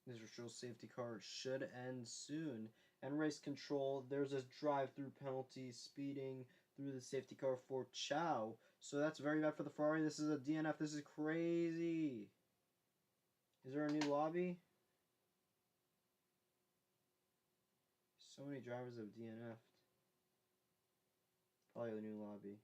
This virtual safety car should end soon. And race control, there's a drive-through penalty, speeding through the safety car for Chow. So that's very bad for the Ferrari. This is a DNF. This is crazy. Is there a new lobby? So many drivers have DNF'd. Probably the new lobby.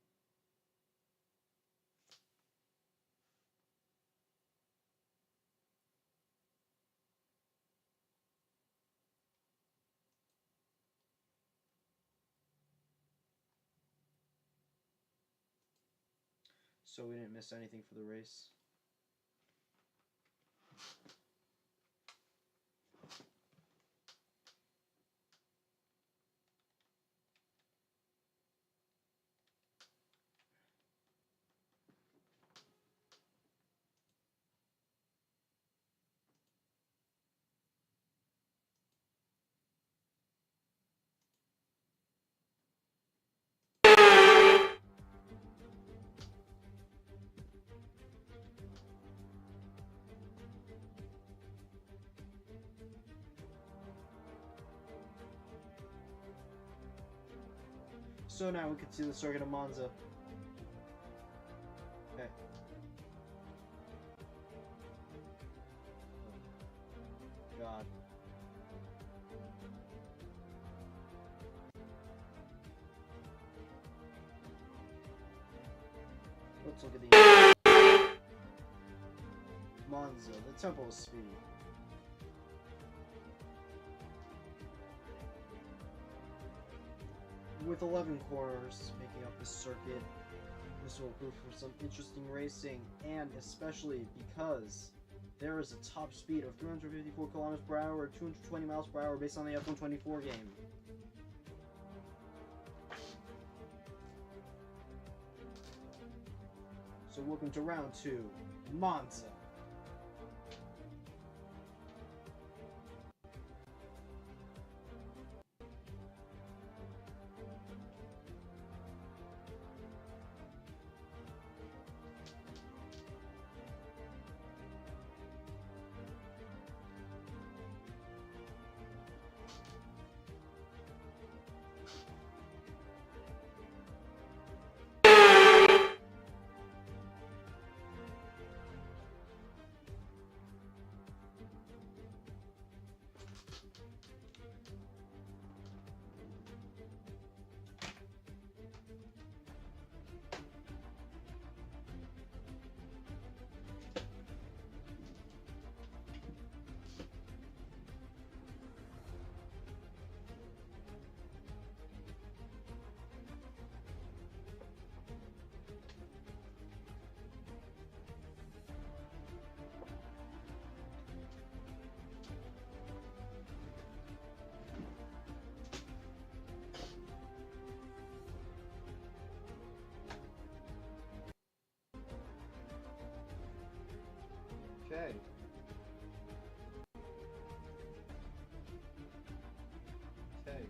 So we didn't miss anything for the race. So now we can see the circuit of Monza. Okay. Oh, God. Let's look at the Monza, the tempo of speed. With 11 corners making up the circuit, this will prove for some interesting racing, and especially because there is a top speed of 354 kilometers per hour or 220 miles per hour based on the F124 game. So welcome to round 2, Monza. Okay. Okay.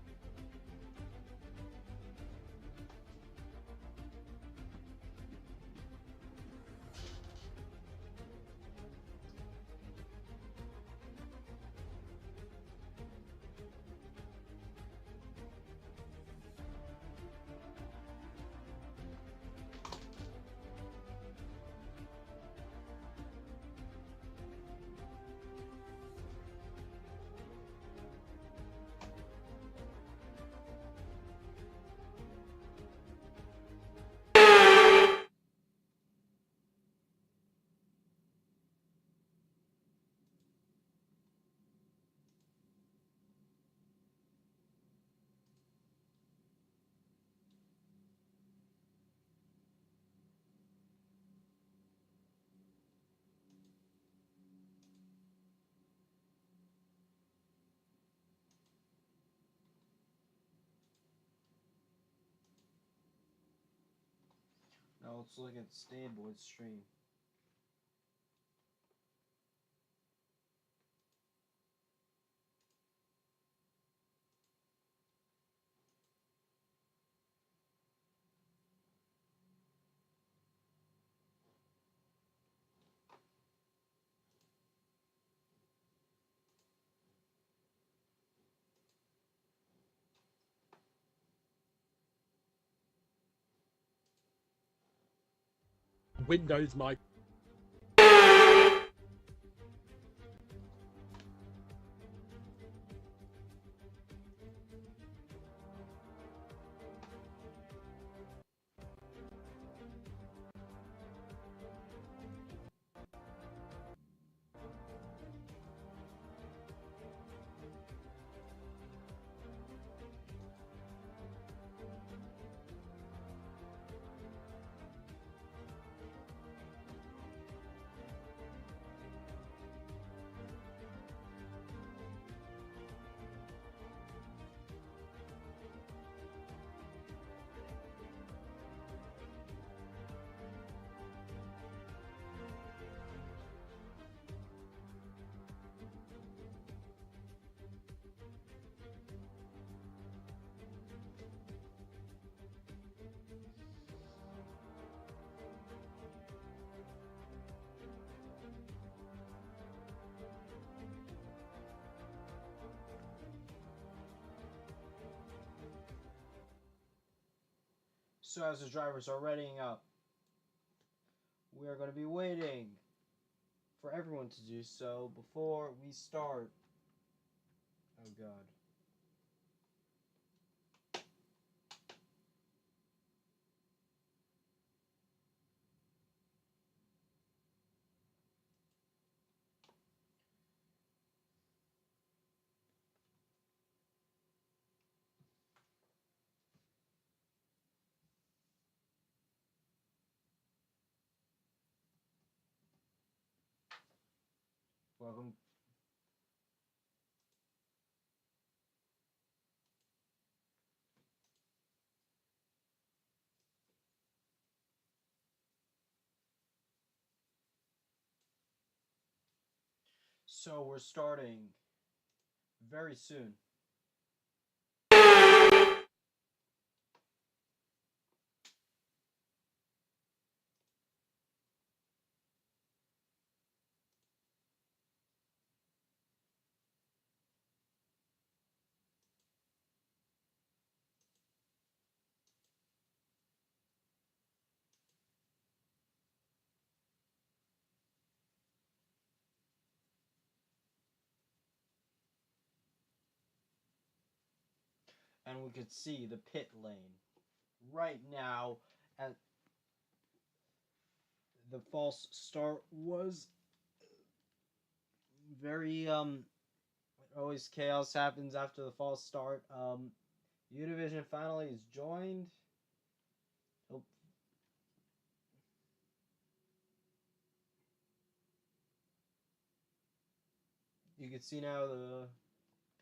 Now let's look at Stayboy's stream. Windows my. So as the drivers are readying up, we are going to be waiting for everyone to do so before we start. Oh god. Welcome. So we're starting very soon. And we could see the pit lane right now. At the false start was very always chaos happens after the false start. Univision finally is joined. Oh, you can see now the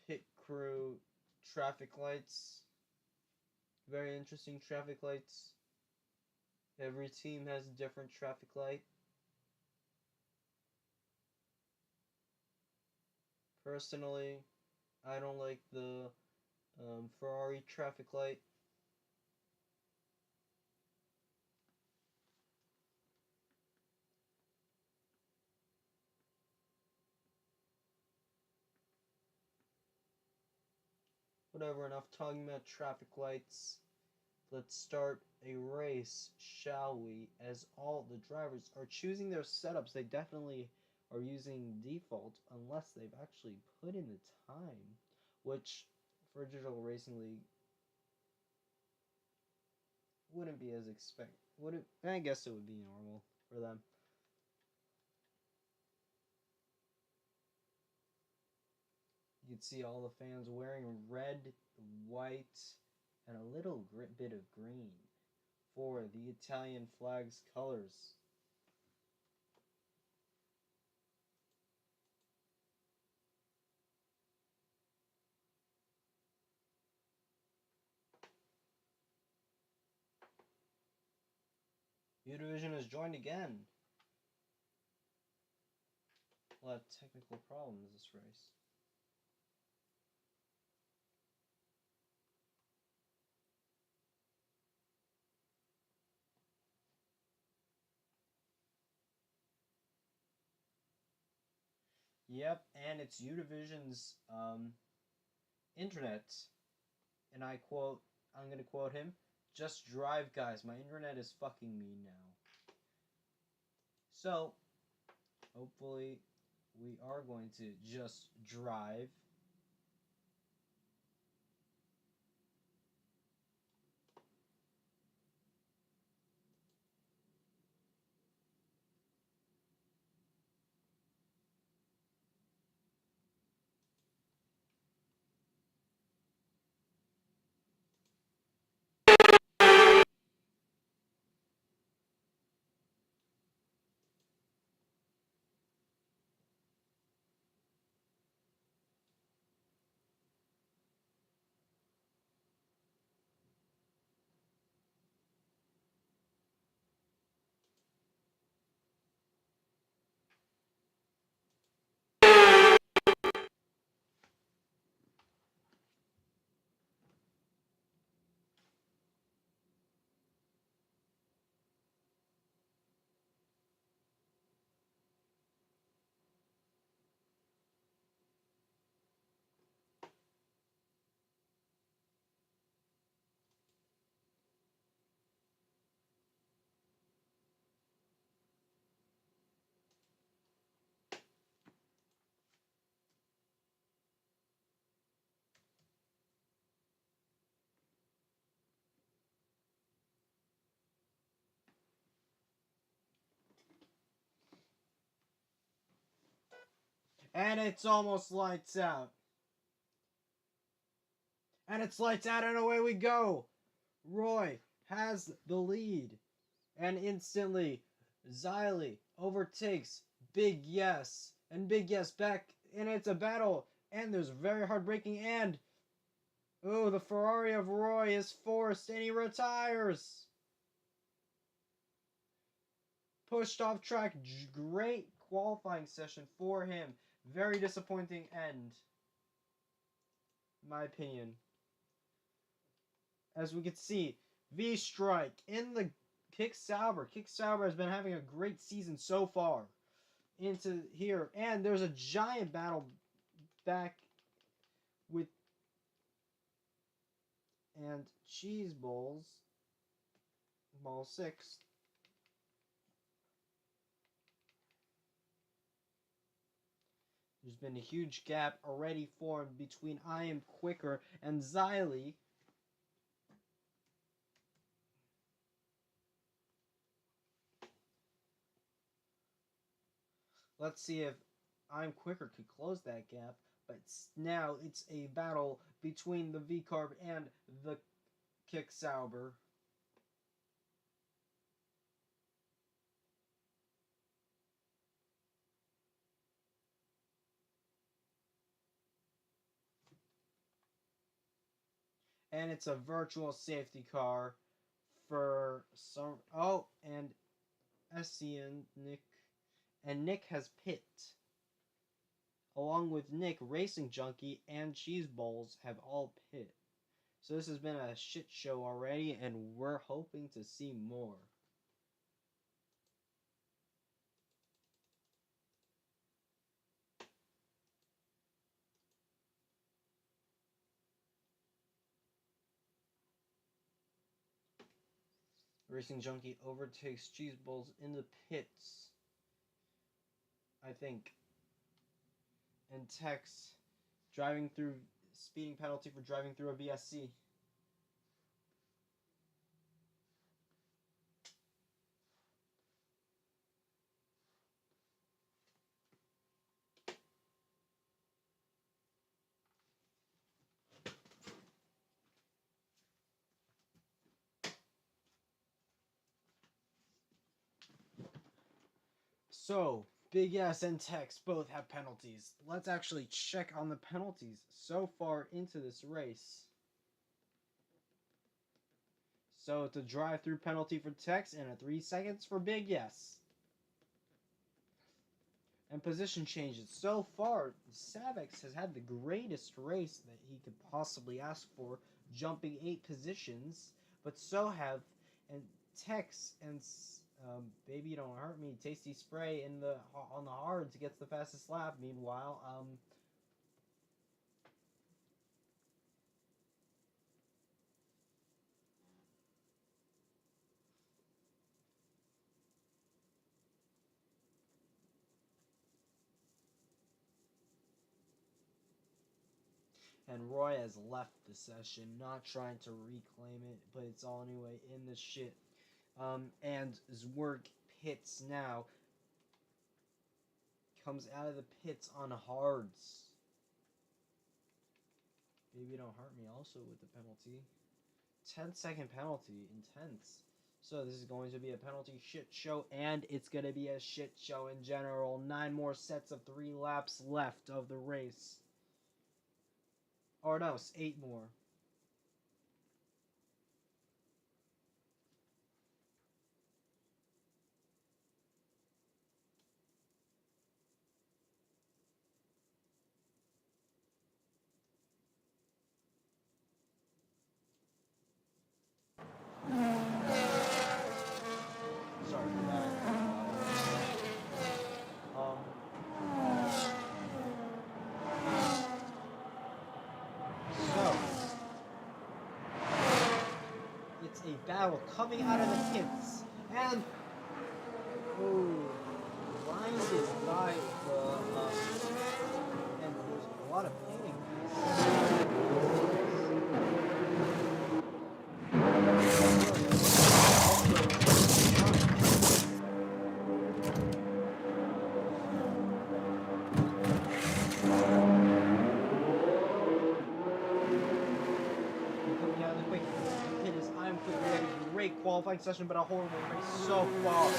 pit crew traffic lights. Very interesting traffic lights. Every team has a different traffic light. Personally, I don't like the Ferrari traffic light. Whatever, enough talking about traffic lights. Let's start a race, shall we? As all the drivers are choosing their setups, they definitely are using default unless they've actually put in the time, which for Digital Racing League wouldn't be as expected. Would it? I guess it would be normal for them. You can see all the fans wearing red, white, and a little bit of green for the Italian flag's colors. Univision has joined again. A lot of technical problems this race. Yep, and it's Univision's internet, and I quote, I'm going to quote him, "Just drive, guys. My internet is fucking me now." So, hopefully, we are going to just drive. And it's almost lights out. And it's lights out and away we go. Roy has the lead. And instantly, Xylee overtakes Big Yes. And Big Yes back. And it's a battle. And there's very hard braking. And, oh, the Ferrari of Roy is forced. And he retires. Pushed off track. Great qualifying session for him. Very disappointing end. In my opinion. As we can see, V-Strike in the Kick Sauber. Kick Sauber has been having a great season so far. Into here. And there's a giant battle back with and Cheese Bowls. Ball 6. There's been a huge gap already formed between I Am Quicker and Xylee. Let's see if I'm Quicker could close that gap. But now it's a battle between the V-Carb and the Kick Sauber. And it's a virtual safety car for some. Oh, and SC and Nick. And Nick has pit. Along with Nick, Racing Junkie and Cheese Bowls have all pit. So this has been a shit show already, and we're hoping to see more. Racing Junkie overtakes Cheese Bowls in the pits, I think. And Tex driving through speeding penalty for driving through a BSC. So, Big S and Tex both have penalties. Let's actually check on the penalties so far into this race. So, it's a drive-through penalty for Tex and a 3 seconds for Big Yes. And position changes. So far, Savix has had the greatest race that he could possibly ask for, jumping 8 positions. But so have and Tex and Baby Don't Hurt Me, Tasty Spray on the hards gets the fastest lap. Meanwhile, And Roy has left the session, not trying to reclaim it, but it's all anyway in the shit. And Zwerg pits now. Comes out of the pits on hards. Baby don't hurt me also with the penalty. 10-second penalty. Intense. So this is going to be a penalty shit show, and it's going to be a shit show in general. 9 more sets of 3 laps left of the race. Or no, it's 8 more. Sorry for that. So it's a battle coming out of the pits, and blinded by the and there's a lot of pain. Great qualifying session, but a horrible race so far.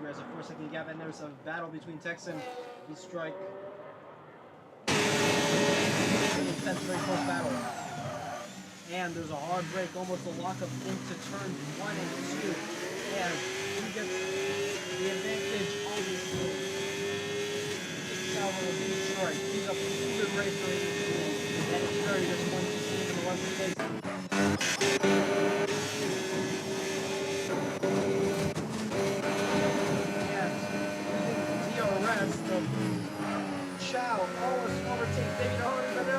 There's a 4-second gap, and there's a battle between Tex and the strike. Intense, very close battle. And there's a hard break, almost a lock-up into turns 1 and 2. And he gets the advantage, obviously. Salvo will be strike. He's a good racer, and it's very disappointing to see him in the left place. Chow almost overtakes David Horner, but no!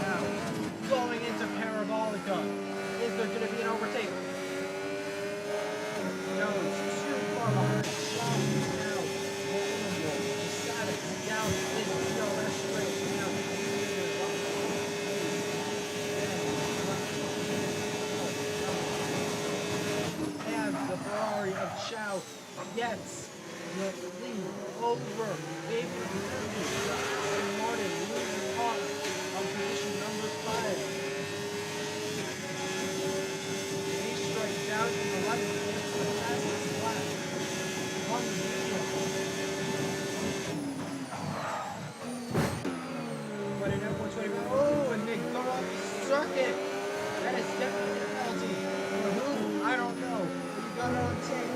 Now, going into Parabolica. Is there going to be an overtake? No, it's too far behind. Chow is now vulnerable. Decided down in the DRS straight. Now, the Ferrari of Chow gets the lead over David and Martin losing off on position number 5. He strikes down in the left place the fastest lap on the video. But in F121, and they go off the circuit. That is definitely a penalty. For who? I don't know. Got it on tape.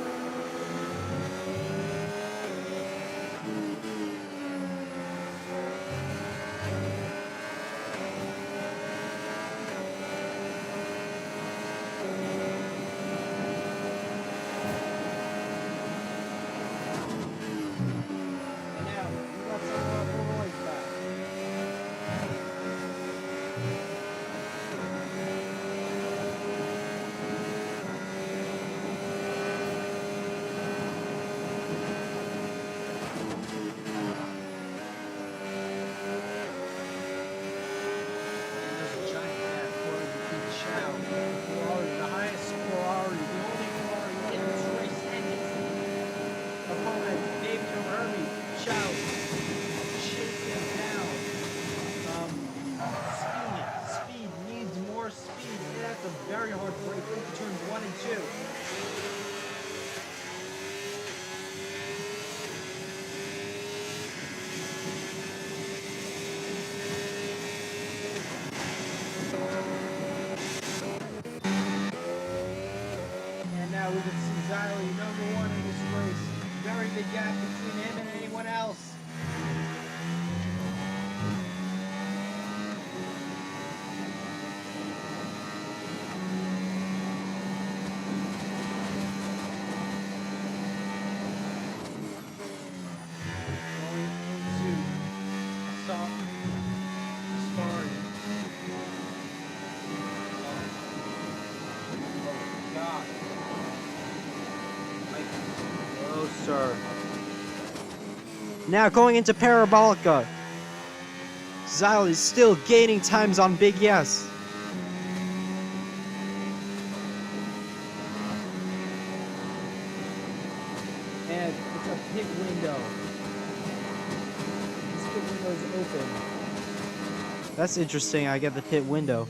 Ziley, #1 in this race. Very big gap between him and anyone else. Now going into Parabolica. Ziley's still gaining times on Big Yes. And it's a pit window. This pit window is open. That's interesting, I get the pit window.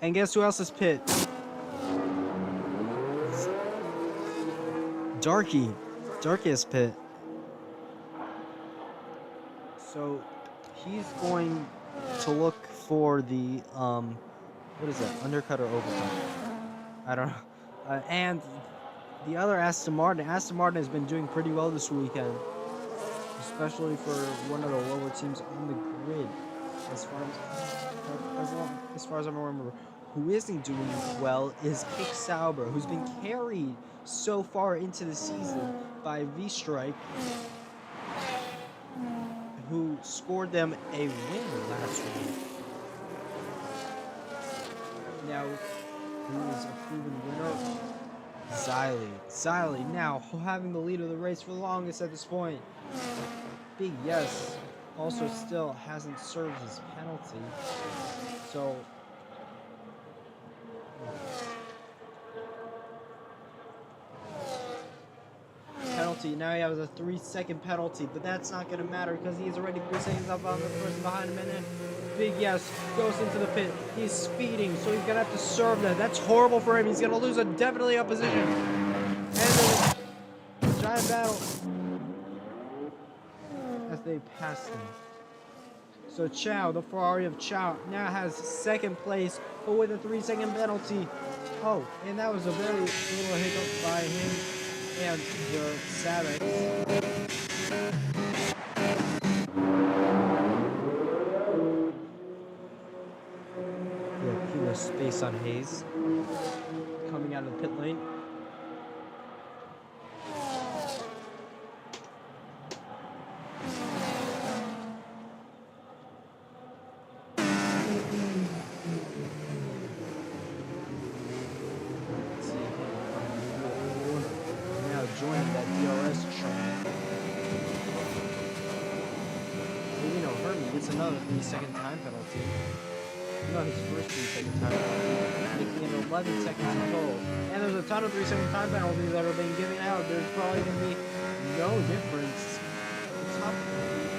And guess who else is pit? Darky. Darky is pit. So he's going to look for the what is that? Undercut or overcut? I don't know. And the other Aston Martin. Aston Martin has been doing pretty well this weekend, especially for one of the lower teams on the grid. As far as I remember, who isn't doing well is Kick Sauber, who's been carried so far into the season by V-Strike, who scored them a win last week. Now, who is a proven winner? Ziley now having the lead of the race for the longest at this point. Big Yes also still hasn't served his penalty, so penalty. Now he has a 3-second penalty, but that's not going to matter because he's already 3 seconds up on the person behind him. And then Big Yes goes into the pit. He's speeding, so he's going to have to serve that. That's horrible for him. He's going to lose definitely a position. And then giant battle as they pass him. So Chow, the Ferrari of Chow, now has second place, but with a 3-second penalty. Oh, and that was a very little hiccup by him and the Savage. Yeah, Puma space on Hayes coming out of the pit lane. Joining that DRS train. Herman gets another 3-second time penalty. Not his first 3-second time penalty, making it 11 seconds in total. And there's a ton of 3-second time penalties that are being given out. There's probably going to be no difference. The top three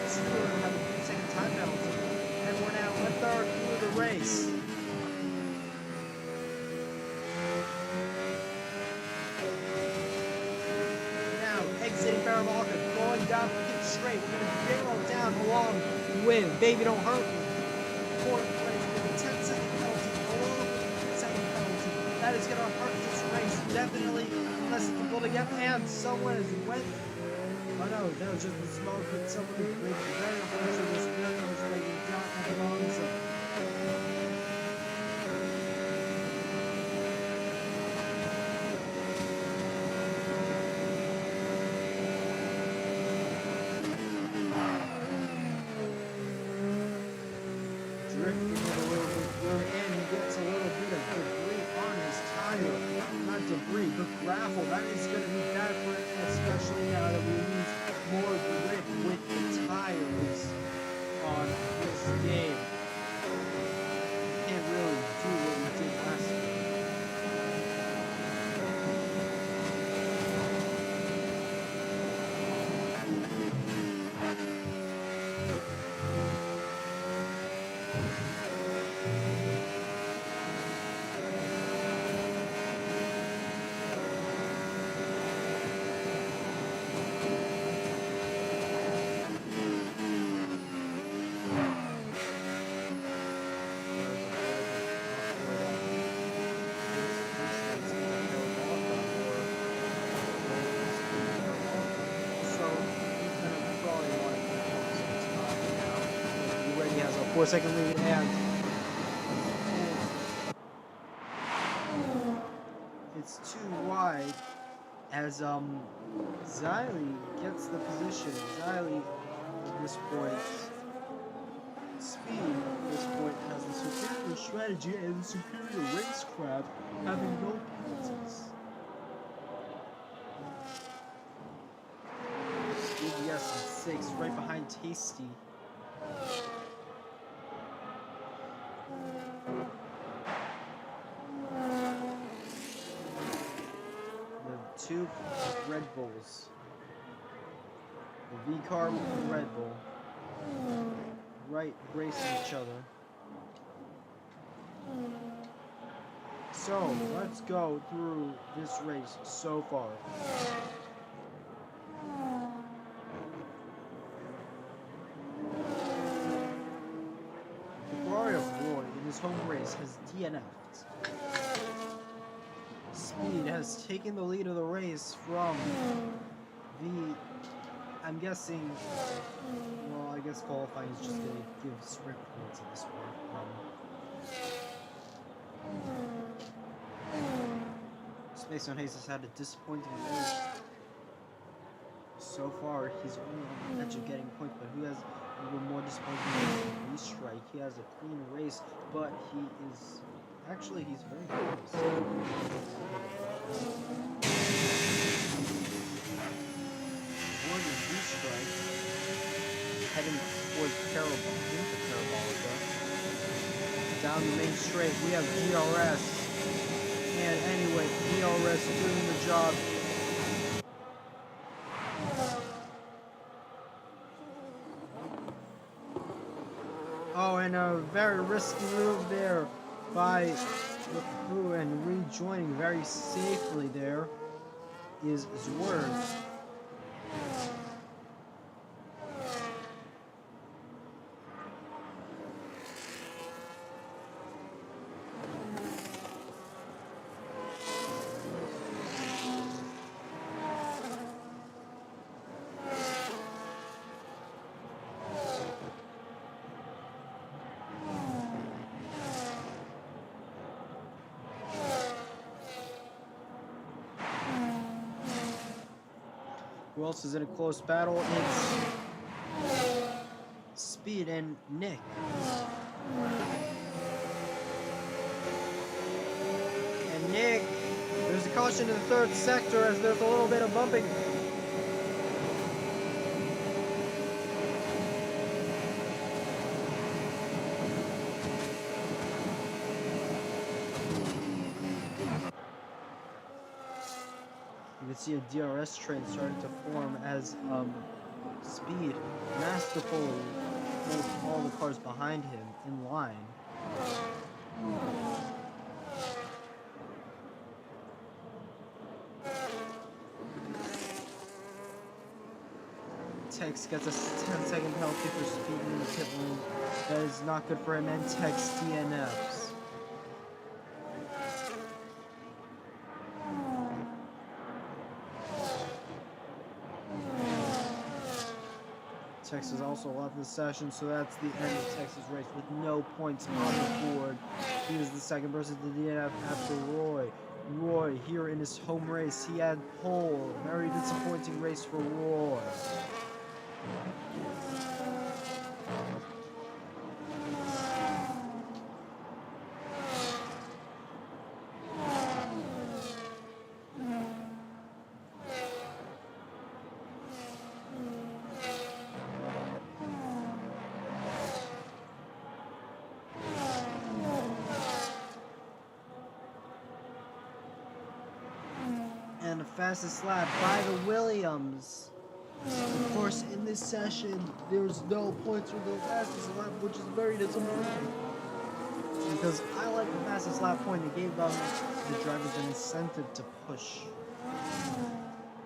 still going to have a 3-second time penalty. And we're now a third through the race. Exiting Parabolica, going down pit straight. We're going to barrel down along with Baby Don't Hurt Me. Fourth place with a 10-second penalty, along with a 10-second penalty. That is going to hurt this race, definitely, unless it's building up. And someone has went. Oh no, that was just the smoke, but someone is very harsh in this area, was like down at the wrong side. Debris, the gravel, that is going to be bad for it, especially now that we use more grip with the tires on this game. We can't really do what we did last time. 4-second lead, and it's too wide as Xylee gets the position. Xylee at this point, Speed at this point has the superior strategy and the superior racecraft, having no penalties. Speed, yes, in 6, right behind Tasty. The two Red Bulls. The V-Car and Red Bull. Right, racing each other. So, let's go through this race so far. The Ferrari of Roy in his home race has DNF'd. Speed has taken the lead of the race from I'm guessing, well, I guess qualifying is just going to give sprint points at this point. Space on Hayes has had a disappointing race. So far, he's only on the edge of getting points, but who has even more disappointing than Restrike? He has a clean race, but he is, actually, he's very close. Heading towards Parabolica. Down the main straight, we have DRS. And anyway, DRS doing the job. Oh, and a very risky move there by the crew, and rejoining very safely there is Zwerd. Who else is in a close battle? It's Speed and Nick. And Nick, there's a caution in the third sector as there's a little bit of bumping. You can see a DRS train starting to form as Speed masterfully holds all the cars behind him in line. Tex gets a 10-second penalty for speeding in the pit lane. That is not good for him, and Tex DNFs. Tex is also left the session, so that's the end of Tex's race with no points on the board. He was the second person to DNF after Roy. Roy, here in his home race, he had pole. Very disappointing race for Roy. And the fastest lap by the Williams. Of course, in this session, there's no points for the fastest lap, which is very disappointing. Because I like the fastest lap point. It gave the drivers an incentive to push.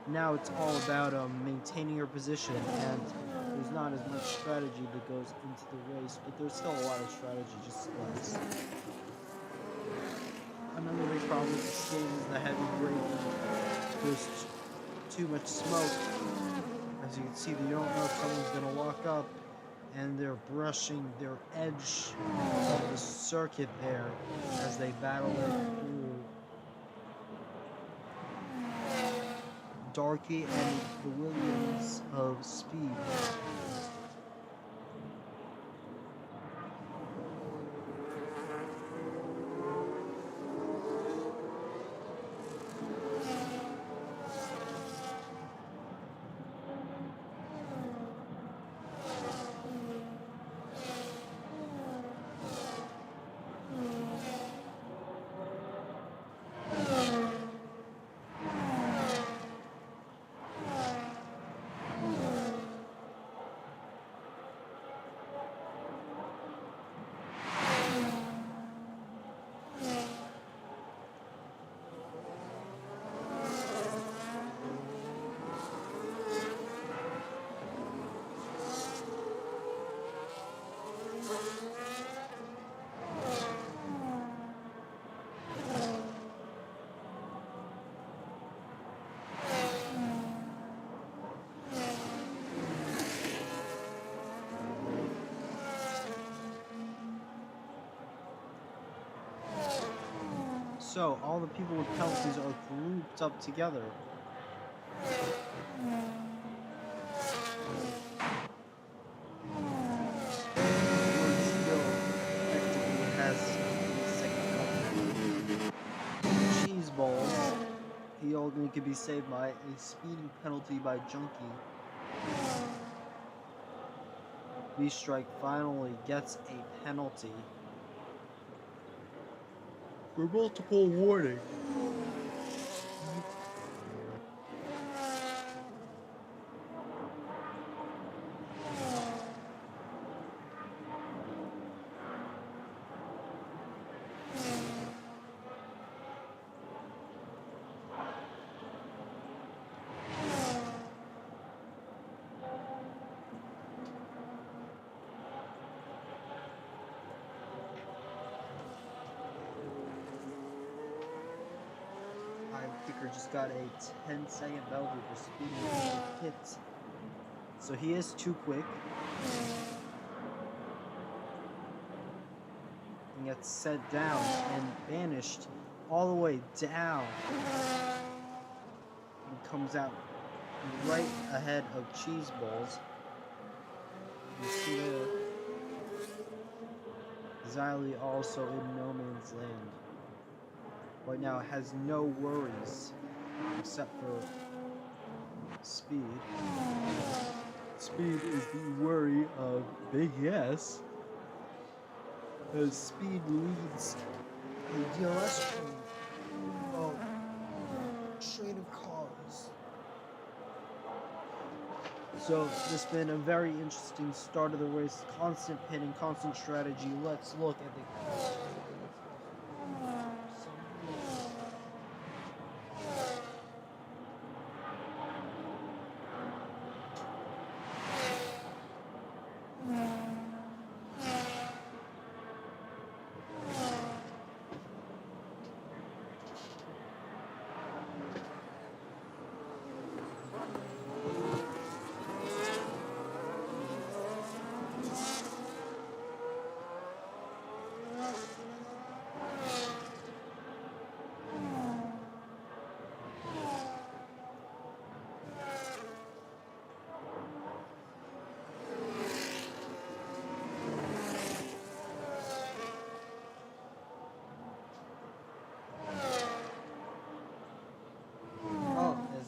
Now it's all about maintaining your position, and there's not as much strategy that goes into the race, but there's still a lot of strategy, just less. Another big problem with this game is the heavy braking. There's too much smoke. As you can see, you don't know if someone's going to lock up and they're brushing their edge of the circuit there as they battle it through. Darky and the Williams of Speed. So, all the people with penalties are grouped up together. Cheese balls. He only could be saved by a speeding penalty by Junkie. B-Strike finally gets a penalty for multiple warning. Kicker just got a 10-second penalty for speeding into the pit. So he is too quick. And gets set down and banished all the way down. And comes out right ahead of Cheese Balls. You can see there. Xylee also in no man's land. Right now it has no worries except for Speed. Speed is the worry of Big S. As Speed leads the DLS train of cars. So this has been a very interesting start of the race. Constant pitting, constant strategy. Let's look at the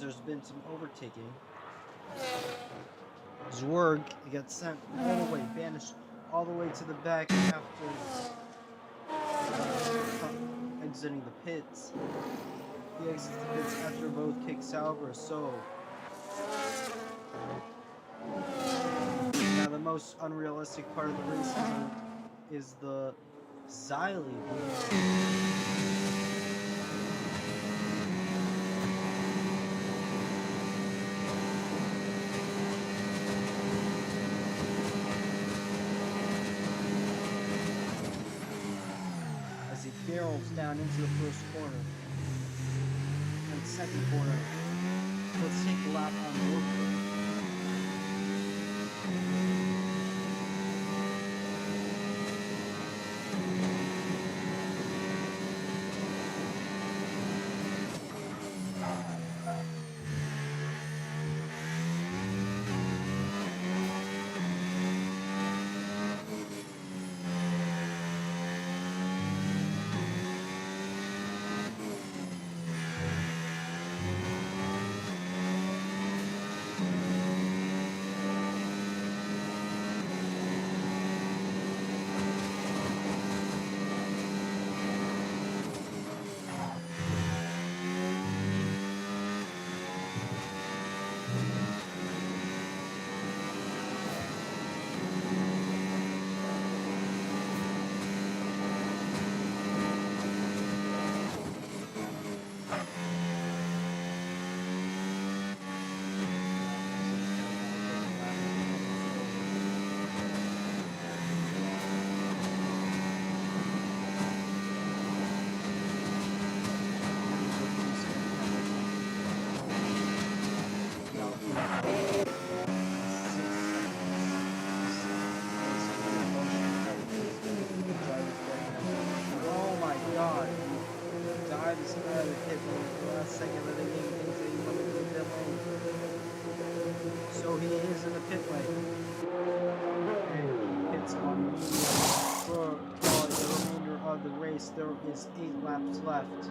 there's been some overtaking. Zwerg gets sent all the way, banished all the way to the back after exiting the pits. He exits the pits after both kick Sauber, so now the most unrealistic part of the race is the Xylee. Barrels down into the first corner and second corner. Let's take a lap on the over. race. There is 8 laps left.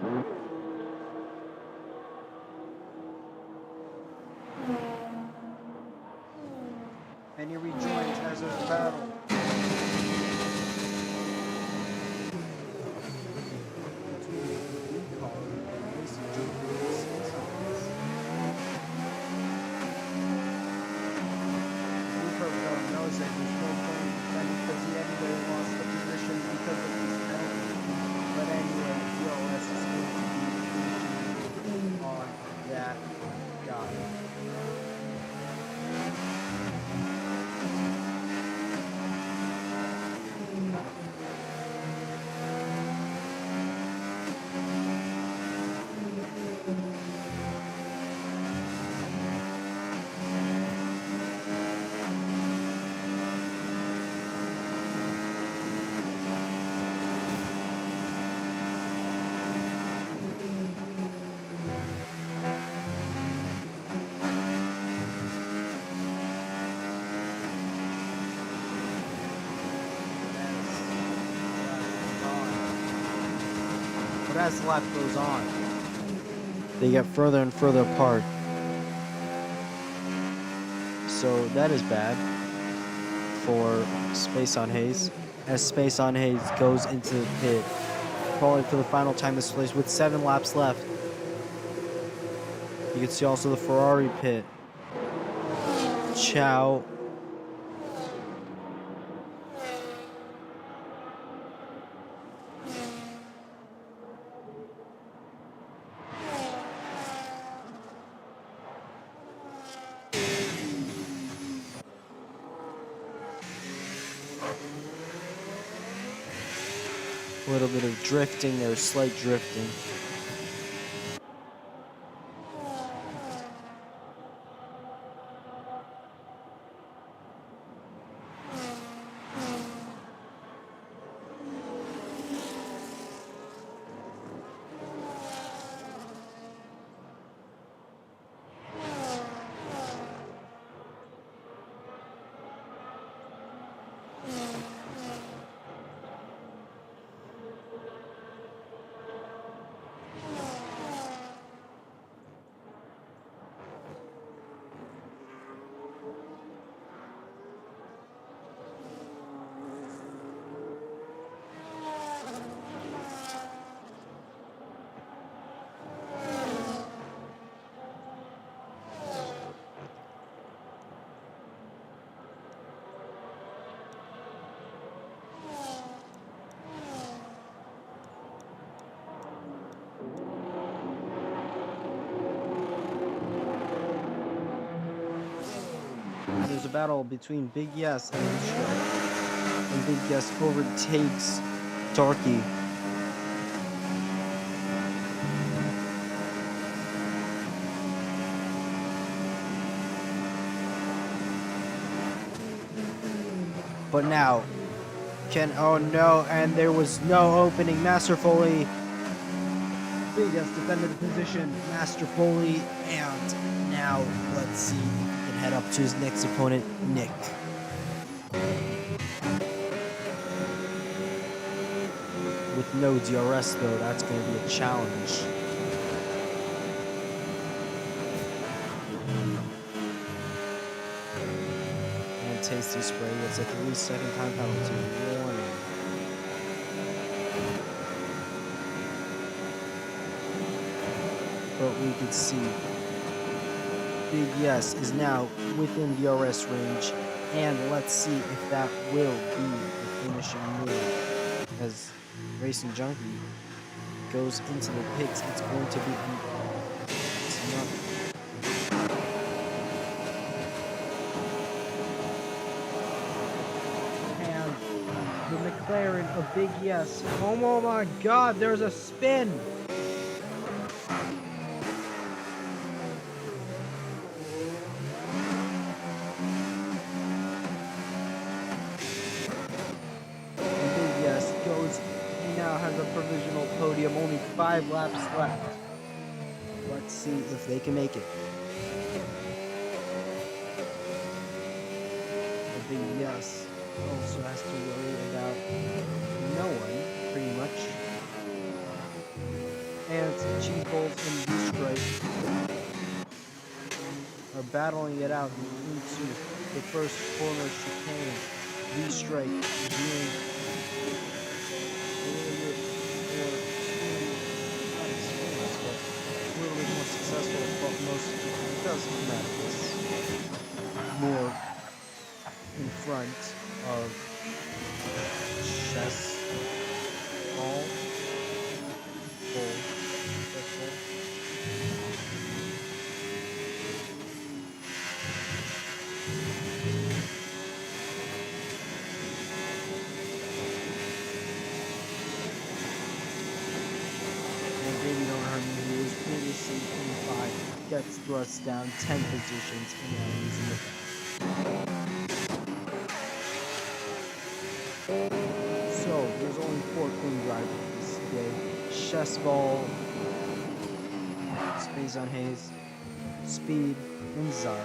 And he rejoins as there's a battle. Between the blue car and racing jumpers. Blue car knows that there's no point in defending because he anyway lost the position because of these penalties. But anyway, DLS is going to be on that guy. But as the lap goes on, they get further and further apart. So that is bad for Space on Hayes, as Space on Hayes goes into the pit, probably for the final time this race with 7 laps left. You can see also the Ferrari pit. Ciao. A little bit of drifting there, slight drifting. There's a battle between Big Yes and Lucia, and Big Yes overtakes Darky. But now, oh no, and there was no opening. Masterfully, Big Yes defended the position masterfully, and now let's see if he can head up to his next opponent, Nick. With no DRS though, that's going to be a challenge. And Tasty Spray gets a 3-second time penalty. Warning. But we could see Big Yes is now within DRS range, and let's see if that will be the finishing move. As Racing Junkie goes into the pits, it's going to be and the McLaren of Big Yes. Oh my God, there's a spin. Has a provisional podium, only 5 laps left. Let's see if they can make it. The Big Yes also has to worry about no one, pretty much. and Cheese Balls and V-Strike are battling it out into the first corner chicane. V-Strike doing a little bit more not experience, but a little bit more successful, but most doesn't matter. This more in front of Chess Ball. And Baby Don't Hurt Me, who was previously in 5, gets thrust down 10 positions and now he's in the back. So there's only 4 clean drivers today. Chess Ball, Space on Hayes, Speed, and Zari.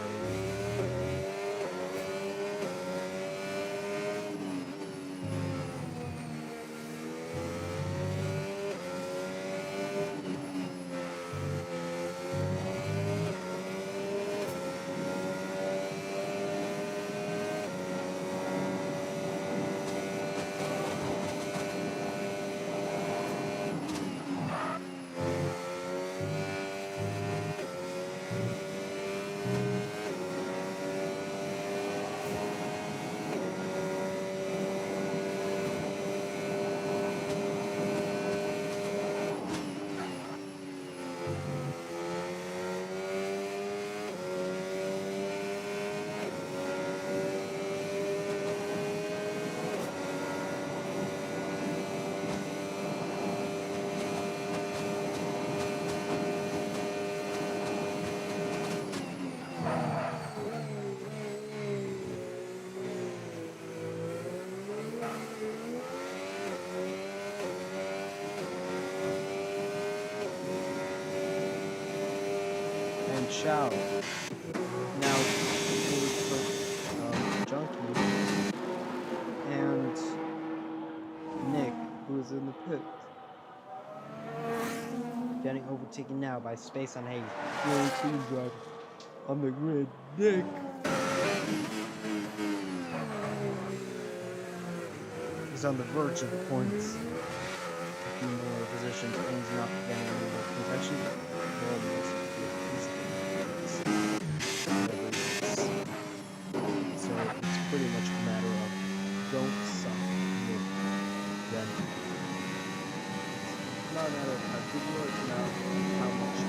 And Chow now for Junkie, and Nick, who's in the pit, getting overtaken now by Space on Hayes. The only clean driver on the grid. Nick is on the verge of points. A few more positions, and he's not getting anywhere. He's actually almost. So it's pretty much a matter of don't suck, Nick. Then it's not a matter of how good you are, it's now how much you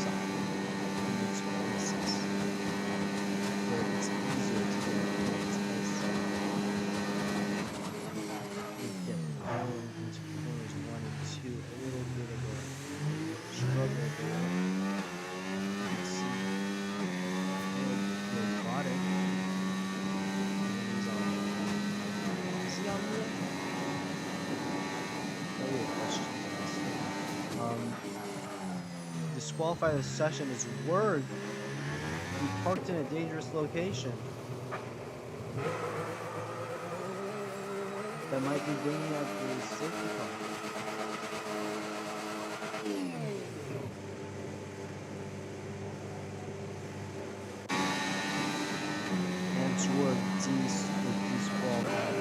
suck in its process. Where it's easier to get points as you get down into corners 1 and 2. A little bit of a struggle there. You can see robotic. Disqualify the session is word. He parked in a dangerous location. That might be bringing out the safety car. And Sword disqualified.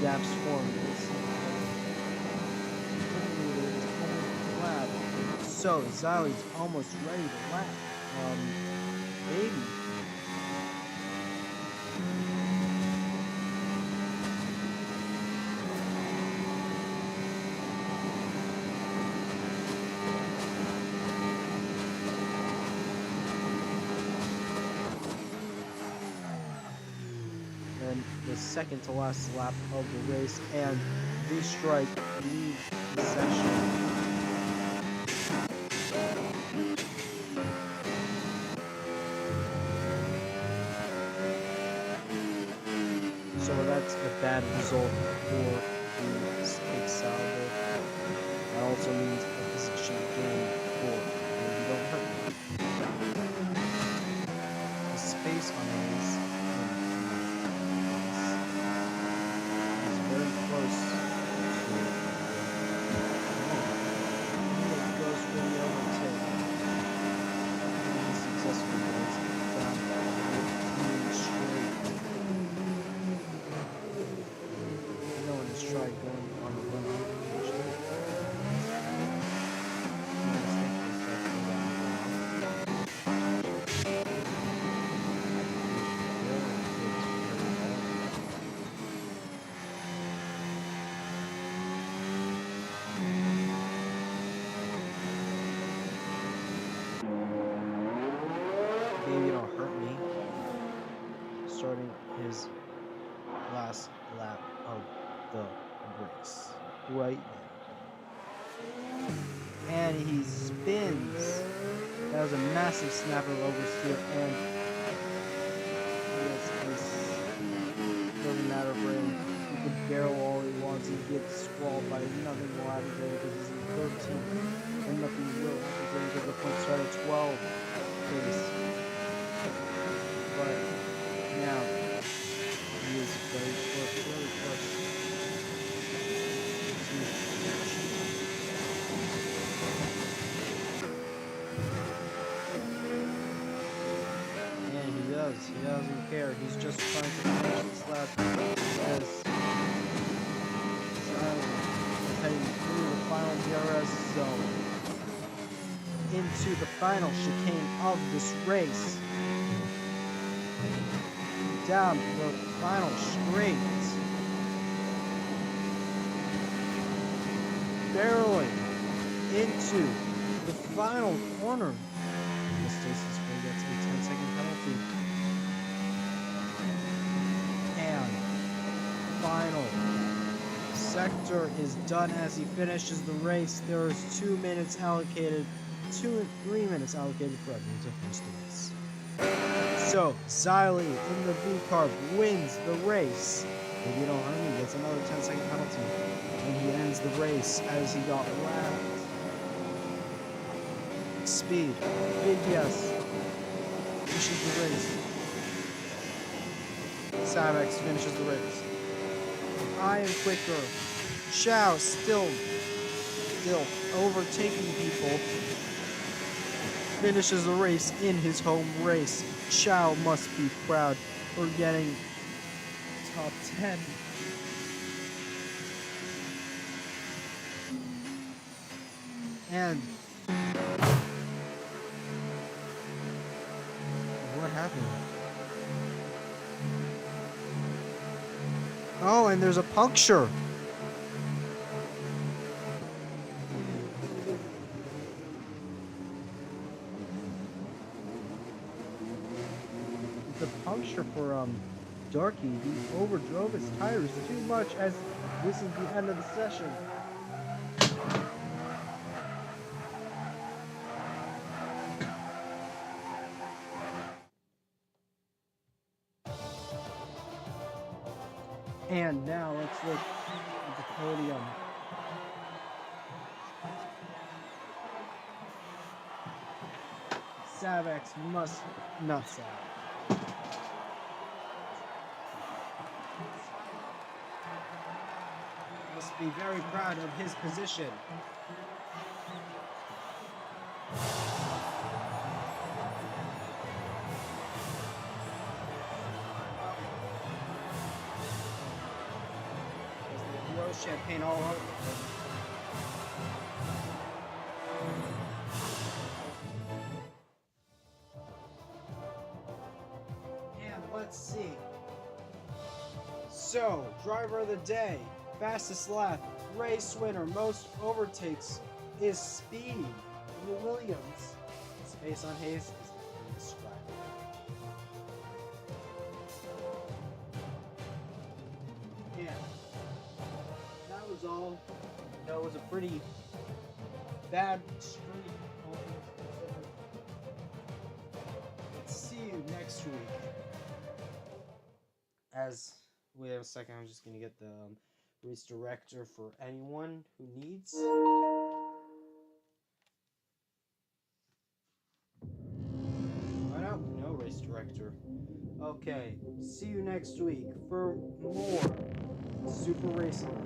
Gaps formed. So Zali's almost ready to lap. Baby. The second to last lap of the race, and V-Strike leads the session. So that's a bad result for the Big Salvo. That also means a position gain for Baby Don't Hurt Me. starting his last lap of the race right now. And he spins. That was a massive snapper of oversteer, and doesn't matter for him. He can barrel all he wants. He gets squalled by nothing will happen to him because he's in 13th. And nothing will happen to him because the points start at 12 pace. But now he is very close. And he doesn't care. He's just trying to finish this lap as heading through the final DRS zone into the final chicane of this race. Down the final straight. Barreling into the final corner. The stasis will get a 10-second penalty. And final sector is done as he finishes the race. There is 2 minutes allocated, 2 and 3 minutes allocated for everyone to finish the race. So, Xylee in the V-Carb wins the race. If you don't hurt me, gets another 10-second penalty. And he ends the race as he got lapped. Speed. Big yes. Finishes the race. Savex finishes the race. I am quicker. Chow still overtaking people. Finishes the race in his home race. Chow must be proud for getting top 10. And what happened? Oh, and there's a puncture. The puncture for Darky. He overdrove his tires too much as this is the end of the session. And now let's look at the podium. Savex must not Savex. Must be very proud of his position. Champagne all over. And let's see. So, driver of the day, fastest lap, race winner, most overtakes is Speed in the Williams. Space on Hayes is described. Yeah. Was all, it was a pretty bad streak. Let's see you next week. As we have a second, I'm just gonna get the race director for anyone who needs. No race director. Okay, see you next week for more Super Racing.